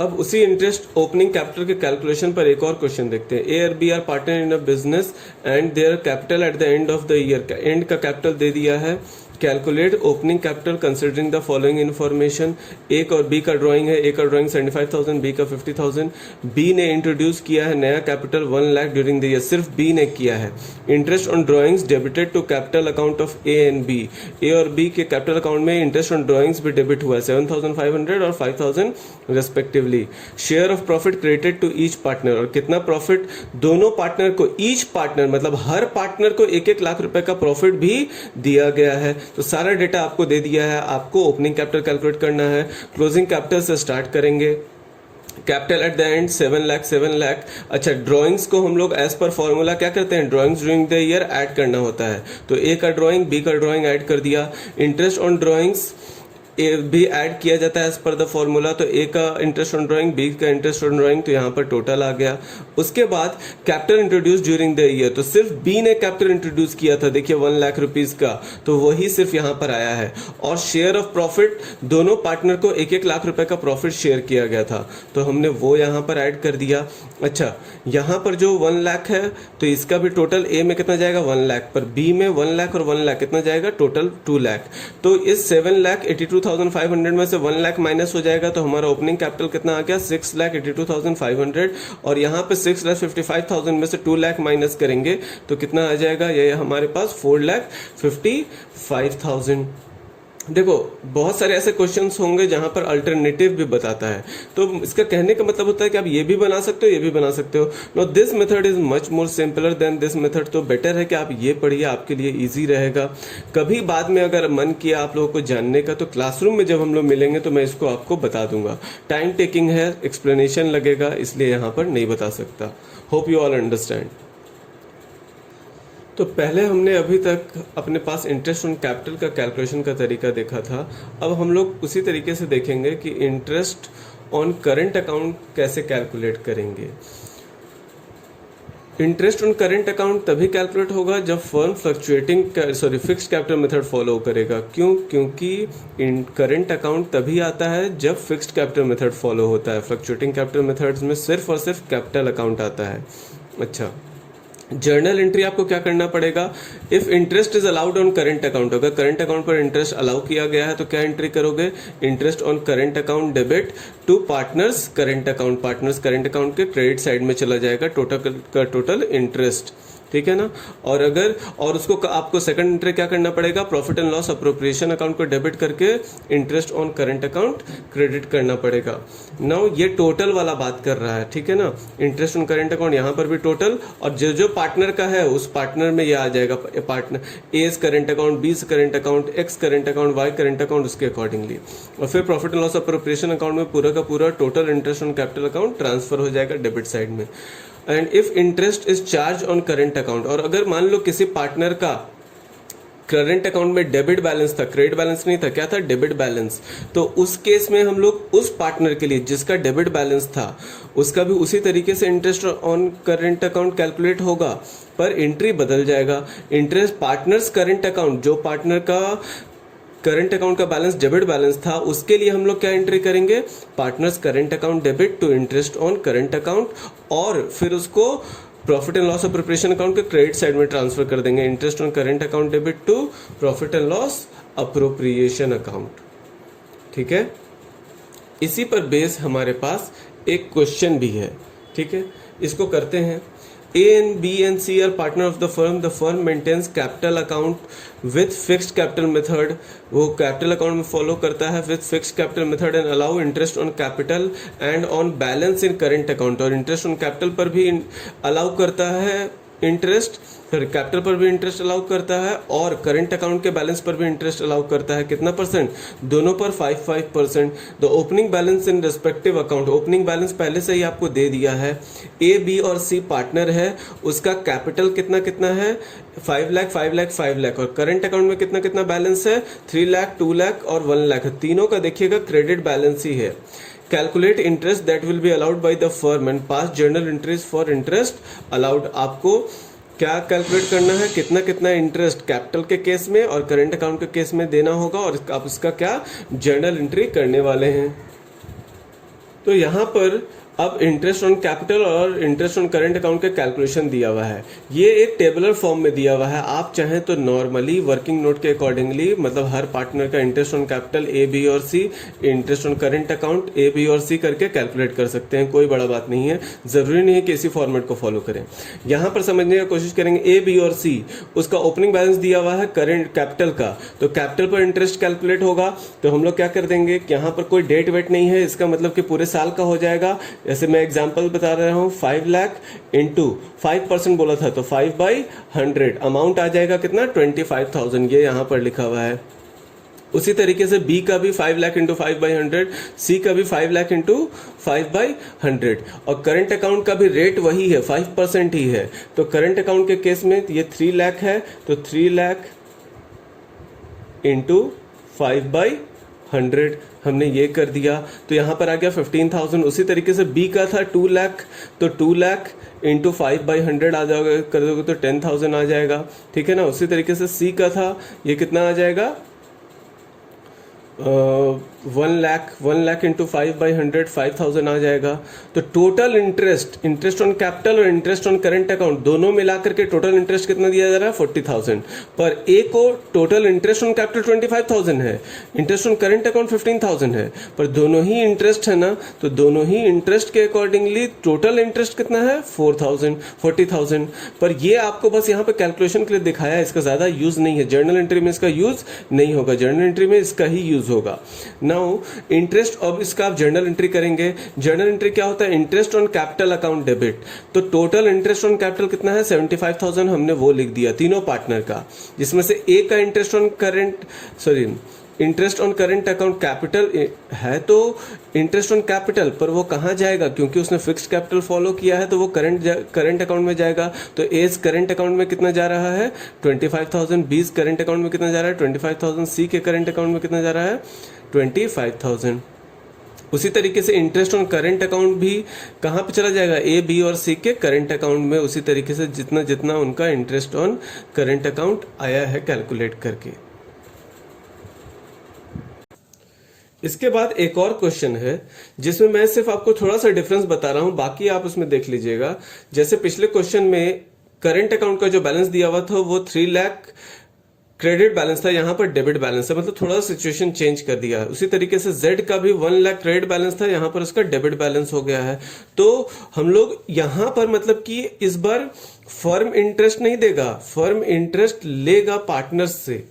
अब उसी interest opening capital के कैलकुलेशन पर एक और क्वेश्चन देखते हैं। ए और B are partner in a business and their capital at the end of the year, end का कैपिटल दे दिया है। Calculate opening capital considering the following information. A और बी का ड्राइंग है, ए का ड्राइंग 75,000, बी का 50,000। बी ने इंट्रोड्यूस किया है नया capital 1 lakh during the year, सिर्फ बी ने किया है। Interest on drawings debited to capital account of A and B. A और बी के कैपिटल अकाउंट में इंटरेस्ट ऑन ड्राइंग्स भी डेबिट हुआ है, 7,500 और 5,000 respectively. Share of profit credited to each partner, और कितना प्रॉफिट दोनों पार्टनर को, ईच पार्टनर मतलब हर पार्टनर को 1-1 लाख रुपए का प्रॉफिट भी दिया गया है। तो सारा डेटा आपको दे दिया है, आपको ओपनिंग कैपिटल कैलकुलेट करना है। क्लोजिंग कैपिटल से स्टार्ट करेंगे। Capital at the and 7 lakh. अच्छा, ड्राइंग्स को हम लोग एज पर फॉर्मूला क्या करते हैं, drawings during the year add करना होता है। तो ए का ड्राइंग, बी का ड्राइंग ऐड कर दिया। इंटरेस्ट ऑन ड्राइंग्स ए भी ऐड किया जाता है एज पर द फॉर्मूला। तो ए का इंटरेस्ट ऑन ड्राइंग, बी का इंटरेस्ट ऑन ड्राइंग, तो यहाँ पर टोटल आ गया। उसके बाद capital introduce during the year, तो सिर्फ बी ने कैपिटल इंट्रोड्यूस किया था, देखिए 1 लाख रुपीज का, तो वही सिर्फ यहाँ पर आया है। और शेयर ऑफ प्रॉफिट, दोनों पार्टनर को 1-1 लाख रुपए का प्रॉफिट शेयर किया गया था, तो हमने वो यहाँ पर ऐड कर दिया। अच्छा, यहाँ पर जो 1 लाख है तो इसका भी टोटल ए में कितना जाएगा 1 लाख, पर बी में 1 लाख और 1 लाख कितना जाएगा, टोटल 2 लाख। तो इस 7,82,500 में से 1 लाख माइनस हो जाएगा, तो हमारा ओपनिंग कैपिटल कितना आ गया 6,82,500। और यहाँ पे 6,55,000 में से 2 लाख माइनस करेंगे तो कितना आ जाएगा, ये हमारे पास 4,55,000। देखो, बहुत सारे ऐसे क्वेश्चंस होंगे जहां पर अल्टरनेटिव भी बताता है, तो इसका कहने का मतलब होता है कि आप ये भी बना सकते हो, ये भी बना सकते हो। No, this method is much more simpler than this method, तो बेटर है कि आप ये पढ़िए, आपके लिए इजी रहेगा। कभी बाद में अगर मन किया आप लोगों को जानने का, तो क्लासरूम में जब हम लोग मिलेंगे तो मैं इसको आपको बता दूंगा। टाइम टेकिंग है, एक्सप्लेनेशन लगेगा, इसलिए यहाँ पर नहीं बता सकता। Hope you all understand. तो पहले हमने अभी तक अपने पास इंटरेस्ट ऑन कैपिटल का कैलकुलेशन का तरीका देखा था। अब हम लोग उसी तरीके से देखेंगे कि इंटरेस्ट ऑन करंट अकाउंट कैसे कैलकुलेट करेंगे। इंटरेस्ट ऑन करंट अकाउंट तभी कैलकुलेट होगा जब firm fixed capital method follow करेगा। क्यों? क्योंकि करंट अकाउंट तभी आता है जब फिक्स्ड कैपिटल मेथड फॉलो होता है। फ्लक्चुएटिंग कैपिटल मेथड्स में सिर्फ और सिर्फ कैपिटल अकाउंट आता है। अच्छा, जर्नल एंट्री आपको क्या करना पड़ेगा, if interest is allowed on current account, अगर करंट अकाउंट पर इंटरेस्ट अलाउ किया गया है तो क्या एंट्री करोगे, interest on current account debit to partners current account. Partners current account के क्रेडिट साइड में चला जाएगा टोटल इंटरेस्ट, ठीक है ना। और उसको आपको सेकंड एंट्री क्या करना पड़ेगा, profit and loss appropriation account को डेबिट करके interest on current account credit करना पड़ेगा। नाउ ये टोटल वाला बात कर रहा है, ठीक है ना। इंटरेस्ट ऑन करंट अकाउंट यहाँ पर भी टोटल, और जो पार्टनर का है उस पार्टनर में ये आ जाएगा पार्टनर एज करंट अकाउंट, बीस current account, X current account, Y current account, उसके अकॉर्डिंगली। और फिर profit and loss appropriation account में पूरा का पूरा total interest on capital account transfer हो जाएगा डेबिट साइड में। And if interest is charge on current account, और अगर मान लो किसी पार्टनर का करंट अकाउंट में डेबिट बैलेंस था, क्रेडिट बैलेंस नहीं था, क्या था, डेबिट बैलेंस, तो उस केस में हम लोग उस पार्टनर के लिए जिसका डेबिट बैलेंस था उसका भी उसी तरीके से interest on current account calculate होगा, पर एंट्री बदल जाएगा। इंटरेस्ट पार्टनर्स करंट अकाउंट, जो पार्टनर का करंट अकाउंट का बैलेंस डेबिट बैलेंस था, उसके लिए हम लोग क्या एंट्री करेंगे, partners current account debit to interest on current account, और फिर उसको profit and loss appropriation account के क्रेडिट साइड में ट्रांसफर कर देंगे, interest on current account debit to profit and loss appropriation account, ठीक है। इसी पर बेस हमारे पास एक क्वेश्चन भी है, ठीक है, इसको करते हैं। A and B and C are partner of the firm. The firm maintains capital account with fixed capital method. वो capital account में follow करता है with fixed capital method and allow interest on capital and on balance in current account. और interest on capital पर भी allow करता है interest, फिर कैपिटल पर भी इंटरेस्ट अलाउ करता है और करंट अकाउंट के बैलेंस पर भी इंटरेस्ट अलाउ करता है। कितना परसेंट, दोनों पर 5% the opening balance in respective account, opening balance पहले से ही आपको दे दिया है। ए, बी और सी पार्टनर है, उसका कैपिटल कितना कितना है, 5 लाख 5 लाख 5 लाख, और करंट अकाउंट में कितना कितना बैलेंस है, 3 लाख 2 लाख और 1 लाख, तीनों का देखिएगा क्रेडिट बैलेंस ही है। Calculate interest that will be allowed by the firm and pass journal entries for interest allowed. आपको क्या कैलकुलेट करना है, कितना कितना इंटरेस्ट कैपिटल के केस में और करंट अकाउंट के केस में देना होगा, और आप इसका क्या जर्नल एंट्री करने वाले हैं। तो यहाँ पर अब इंटरेस्ट ऑन कैपिटल और इंटरेस्ट ऑन करंट अकाउंट का कैलकुलेशन दिया हुआ है। ये एक टेबुलर फॉर्म में दिया हुआ है। आप चाहें तो नॉर्मली वर्किंग नोट के अकॉर्डिंगली, मतलब हर पार्टनर का interest on capital A, B और C, interest on current account A, B और सी करके कैलकुलेट कर सकते हैं। कोई बड़ा बात नहीं है, जरूरी नहीं है कि इसी फॉर्मेट को फॉलो करें। यहाँ पर समझने की कोशिश करेंगे ए, बी और सी, उसका ओपनिंग बैलेंस दिया हुआ है करंट कैपिटल का, तो कैपिटल पर इंटरेस्ट कैलकुलेट होगा। तो हम लोग क्या कर देंगे कि यहाँ पर कोई डेट वेट नहीं है, इसका मतलब कि पूरे साल का हो जाएगा। जैसे मैं एग्जांपल बता रहा हूँ, 5 लाख इंटू 5% बोला था तो 5/100 अमाउंट आ जाएगा कितना, 25,000। ये यहाँ पर लिखा हुआ है। उसी तरीके से बी का भी 5 लाख इंटू 5/100, सी का भी 5 लाख इंटू 5/100, और करंट अकाउंट का भी रेट वही है, 5% ही है। तो करंट अकाउंट के केस में ये 3 लाख है, तो 3 लाख इंटू 5/100 हमने ये कर दिया। तो यहाँ पर आ गया 15,000। उसी तरीके से बी का था 2 लाख, तो 2 लाख इंटू 5/100 आ जाएगा, कर दोगे तो 10,000 आ जाएगा, ठीक है ना। उसी तरीके से सी का था, ये कितना आ जाएगा, 1 लाख इंटू 5/100 5,000 आ जाएगा। तो टोटल इंटरेस्ट ऑन कैपिटल और इंटरेस्ट ऑन करंट अकाउंट दोनों मिलाकर के टोटल इंटरेस्ट कितना दिया जा रहा है, 40,000। पर ए को टोटल इंटरेस्ट ऑन कैपिटल 25,000 है, इंटरेस्ट ऑन करंट अकाउंट 15,000 है, पर दोनों ही इंटरेस्ट है ना, तो दोनों ही इंटरेस्ट के अकॉर्डिंगली टोटल इंटरेस्ट कितना है, 40,000। पर ये आपको बस यहाँ पे कैलकुलेशन के लिए दिखाया है, इसका ज्यादा यूज नहीं है। जर्नल एंट्री में इसका यूज नहीं होगा, जर्नल एंट्री में इसका ही यूज होगा। नाउ इंटरेस्ट, अब इसका आप जर्नल एंट्री करेंगे। जर्नल एंट्री क्या होता है, interest on capital account debit. तो टोटल इंटरेस्ट ऑन कैपिटल कितना है, 75,000 हमने वो लिख दिया तीनों पार्टनर का, जिसमें से ए का interest on current account capital है, तो इंटरेस्ट ऑन कैपिटल पर वो कहाँ जाएगा, क्योंकि उसने फिक्स्ड कैपिटल फॉलो किया है तो वो करंट अकाउंट में जाएगा। तो एज करंट अकाउंट में कितना जा रहा है, 25,000। बीस करंट अकाउंट में कितना जा रहा है, 25,000। सी के करंट अकाउंट में कितना जा रहा है, 25,000। उसी तरीके से इंटरेस्ट ऑन करंट अकाउंट भी कहाँ पे चला जाएगा, ए, बी और सी के करंट अकाउंट में। उसी तरीके से जितना जितना उनका इंटरेस्ट ऑन करंट अकाउंट आया है कैलकुलेट करके। इसके बाद एक और क्वेश्चन है जिसमें मैं सिर्फ आपको थोड़ा सा डिफरेंस बता रहा हूं, बाकी आप उसमें देख लीजिएगा। जैसे पिछले क्वेश्चन में करंट अकाउंट का जो बैलेंस दिया हुआ था वो 3 लाख क्रेडिट बैलेंस था, यहाँ पर डेबिट बैलेंस है, मतलब थोड़ा सिचुएशन चेंज कर दिया है। उसी तरीके से जेड का भी 1 लाख क्रेडिट बैलेंस था, यहाँ पर उसका डेबिट बैलेंस हो गया है। तो हम लोग यहाँ पर मतलब कि इस बार फर्म इंटरेस्ट नहीं देगा, फर्म इंटरेस्ट लेगा पार्टनर्स से।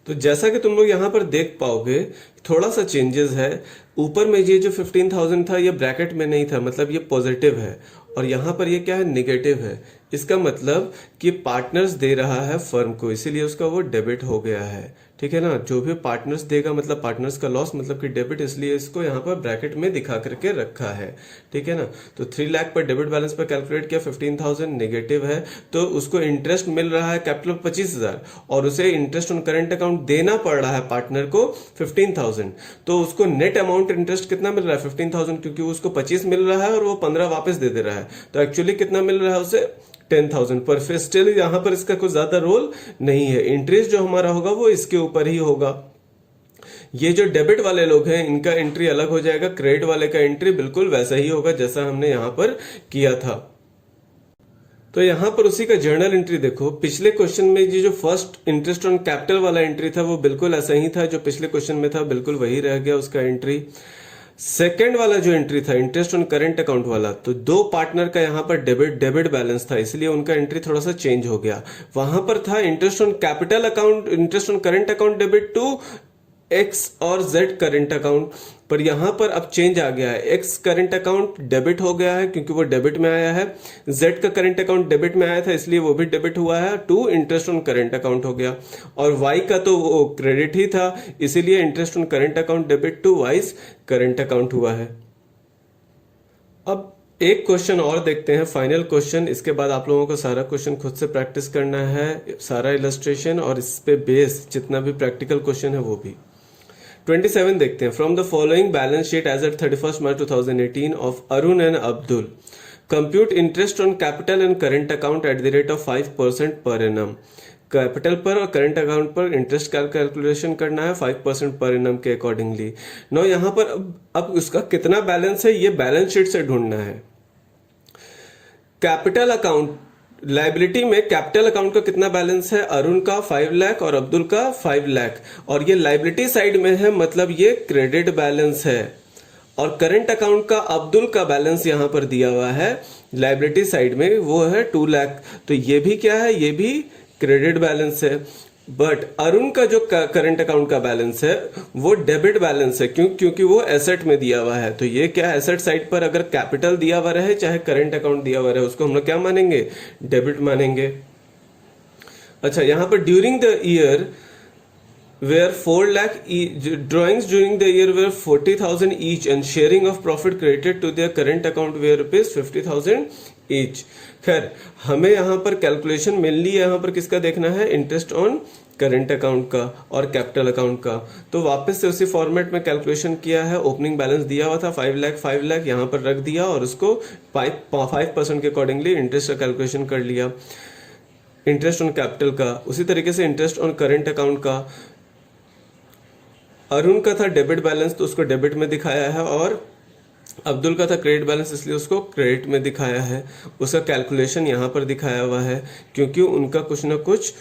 तो जैसा कि तुम लोग यहाँ पर देख पाओगे थोड़ा सा चेंजेस है। ऊपर में ये जो 15,000 था ये ब्रैकेट में नहीं था, मतलब ये पॉजिटिव है, और यहाँ पर ये क्या है, निगेटिव है। इसका मतलब कि पार्टनर्स दे रहा है फर्म को, इसीलिए उसका वो डेबिट हो गया है, ठीक है ना। जो भी पार्टनर्स देगा मतलब पार्टनर्स का लॉस मतलब कि डेबिट, इसलिए इसको यहाँ पर ब्रैकेट में दिखा करके रखा है, ठीक है ना। तो 3 लाख पर डेबिट बैलेंस पर कैलकुलेट किया, 15,000 नेगेटिव है, तो उसको इंटरेस्ट मिल रहा है कैपिटल 25,000 और उसे इंटरेस्ट ऑन करंट अकाउंट देना पड़ रहा है पार्टनर को 15,000। तो उसको नेट अमाउंट इंटरेस्ट कितना मिल रहा है, 15,000, क्योंकि उसको 25 मिल रहा है और वो 15 वापस दे दे रहा है। तो एक्चुअली कितना मिल रहा है उसे, 10,000। पर फिर स्टिल यहाँ पर इसका कुछ ज्यादा रोल नहीं है, इंटरेस्ट जो हमारा होगा वो इसके ऊपर ही होगा। ये जो डेबिट वाले लोग हैं इनका एंट्री अलग हो जाएगा, क्रेडिट वाले का एंट्री बिल्कुल वैसा ही होगा जैसा हमने यहाँ पर किया था। तो यहाँ पर उसी का जर्नल एंट्री देखो, पिछले क्वेश्चन में ये जो फर्स्ट इंटरेस्ट ऑन कैपिटल वाला एंट्री था वो बिल्कुल ऐसा ही था जो पिछले क्वेश्चन में था, बिल्कुल वही रह गया उसका एंट्री। सेकेंड वाला जो एंट्री था इंटरेस्ट ऑन करंट अकाउंट वाला, तो दो पार्टनर का यहाँ पर डेबिट बैलेंस था, इसलिए उनका एंट्री थोड़ा सा चेंज हो गया। वहां पर था interest on capital account, interest on current account debit to X और जेड करंट अकाउंट, पर यहां पर अब चेंज आ गया है, एक्स करंट अकाउंट डेबिट हो गया है क्योंकि वो डेबिट में आया है, जेड का करंट अकाउंट डेबिट में आया था इसलिए वो भी डेबिट हुआ है, to interest on current account हो गया, और वाई का तो वो क्रेडिट ही था इसीलिए interest on current account debit to Y's current account हुआ है। अब एक क्वेश्चन और देखते हैं, फाइनल क्वेश्चन, इसके बाद आप लोगों को सारा क्वेश्चन खुद से प्रैक्टिस करना है, सारा इलस्ट्रेशन और इस पे बेस जितना भी प्रैक्टिकल क्वेश्चन है वो भी। 27 देखते हैं, from the following balance sheet as at 31 March 2018 of Arun and Abdul, compute interest on capital and current account at the rate of 5% per annum. Capital पर और करंट अकाउंट पर इंटरेस्ट कैलकुलेशन करना है 5% पर एनम के अकॉर्डिंगली। नो यहाँ पर अब उसका कितना बैलेंस है ये बैलेंस शीट से ढूंढना है। कैपिटल अकाउंट लाइबिलिटी में कैपिटल अकाउंट का कितना बैलेंस है, अरुण का 5 लाख और अब्दुल का 5 लाख, और ये लाइबिलिटी साइड में है मतलब ये क्रेडिट बैलेंस है। और करंट अकाउंट का अब्दुल का बैलेंस यहां पर दिया हुआ है लाइबिलिटी साइड में, वो है 2 लाख, तो ये भी क्या है, ये भी क्रेडिट बैलेंस है। बट अरुण का जो करंट अकाउंट का बैलेंस है वो डेबिट बैलेंस है, क्योंकि वो एसेट में दिया हुआ है। तो ये क्या, एसेट साइड पर अगर कैपिटल दिया हुआ रहे चाहे करंट अकाउंट दिया हुआ रहे, उसको हम लोग क्या मानेंगे, डेबिट मानेंगे। अच्छा, यहां पर during the year where 4 lakh drawings during the year were 40,000 each and sharing of profit credited to their current account were rupees 50,000 each। खैर हमें यहाँ पर कैलकुलेशन मेनली यहाँ पर किसका देखना है, इंटरेस्ट ऑन करंट अकाउंट का और कैपिटल अकाउंट का। तो वापस से उसी फॉर्मेट में कैलकुलेशन किया है। ओपनिंग बैलेंस दिया हुआ था 5 लाख यहाँ पर रख दिया और उसको 5% के अकॉर्डिंगली इंटरेस्ट का कैलकुलेशन कर लिया, इंटरेस्ट ऑन कैपिटल का। उसी तरीके से इंटरेस्ट ऑन करंट अकाउंट का, अरुण का था डेबिट बैलेंस तो उसको डेबिट में दिखाया है, और अब्दुल का था क्रेडिट बैलेंस इसलिए उसको क्रेडिट में दिखाया है। उसका कैलकुलेशन यहाँ पर दिखाया हुआ है क्योंकि उनका कुछ ना कुछ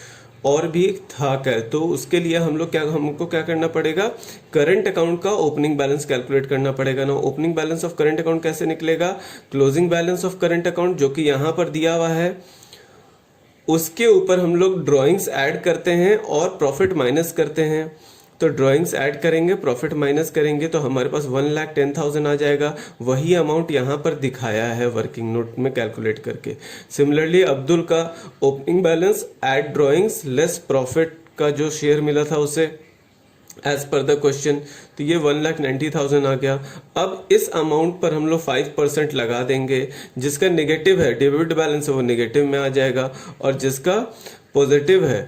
और भी था क्या, तो उसके लिए हमको क्या करना पड़ेगा, करंट अकाउंट का ओपनिंग बैलेंस कैलकुलेट करना पड़ेगा ना। Opening balance of current account कैसे निकलेगा, closing balance of current account जो कि यहाँ पर दिया हुआ है उसके ऊपर हम लोग ड्रॉइंग्स ऐड करते हैं और प्रॉफिट माइनस करते हैं। तो ड्राइंग्स ऐड करेंगे, प्रॉफिट माइनस करेंगे तो हमारे पास 1,10,000 आ जाएगा। वही अमाउंट यहाँ पर दिखाया है वर्किंग नोट में कैलकुलेट करके। सिमिलरली अब्दुल का opening balance add drawings less profit का जो शेयर मिला था उसे एज पर द क्वेश्चन, तो ये 1,90,000 आ गया। अब इस अमाउंट पर हम लोग 5% लगा देंगे। जिसका नेगेटिव है, डेबिट बैलेंस है, वो नेगेटिव में आ जाएगा, और जिसका पॉजिटिव है,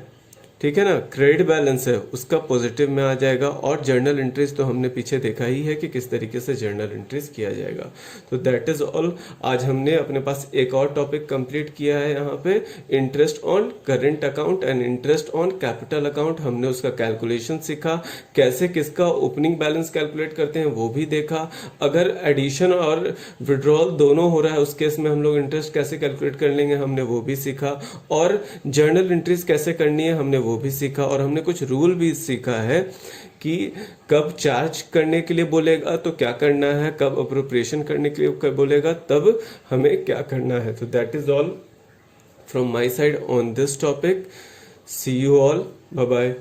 ठीक है ना, क्रेडिट बैलेंस है, उसका पॉजिटिव में आ जाएगा। और जर्नल एंट्रीज तो हमने पीछे देखा ही है कि किस तरीके से जर्नल एंट्रीज किया जाएगा। तो दैट इज ऑल। आज हमने अपने पास एक और टॉपिक कंप्लीट किया है यहाँ पे, interest on current account and interest on capital account. हमने उसका कैलकुलेशन सीखा, कैसे किसका ओपनिंग बैलेंस कैलकुलेट करते हैं वो भी देखा। अगर एडिशन और विड्रॉल दोनों हो रहा है उस केस में हम लोग इंटरेस्ट कैसे कैलकुलेट कर लेंगे हमने वो भी सीखा, और जर्नल एंट्रीज कैसे करनी है हमने वो भी सीखा। और हमने कुछ रूल भी सीखा है कि कब चार्ज करने के लिए बोलेगा तो क्या करना है, कब अप्रोप्रिएशन करने के लिए कब बोलेगा तब हमें क्या करना है। तो that is all from my side on this topic. See you all, bye bye.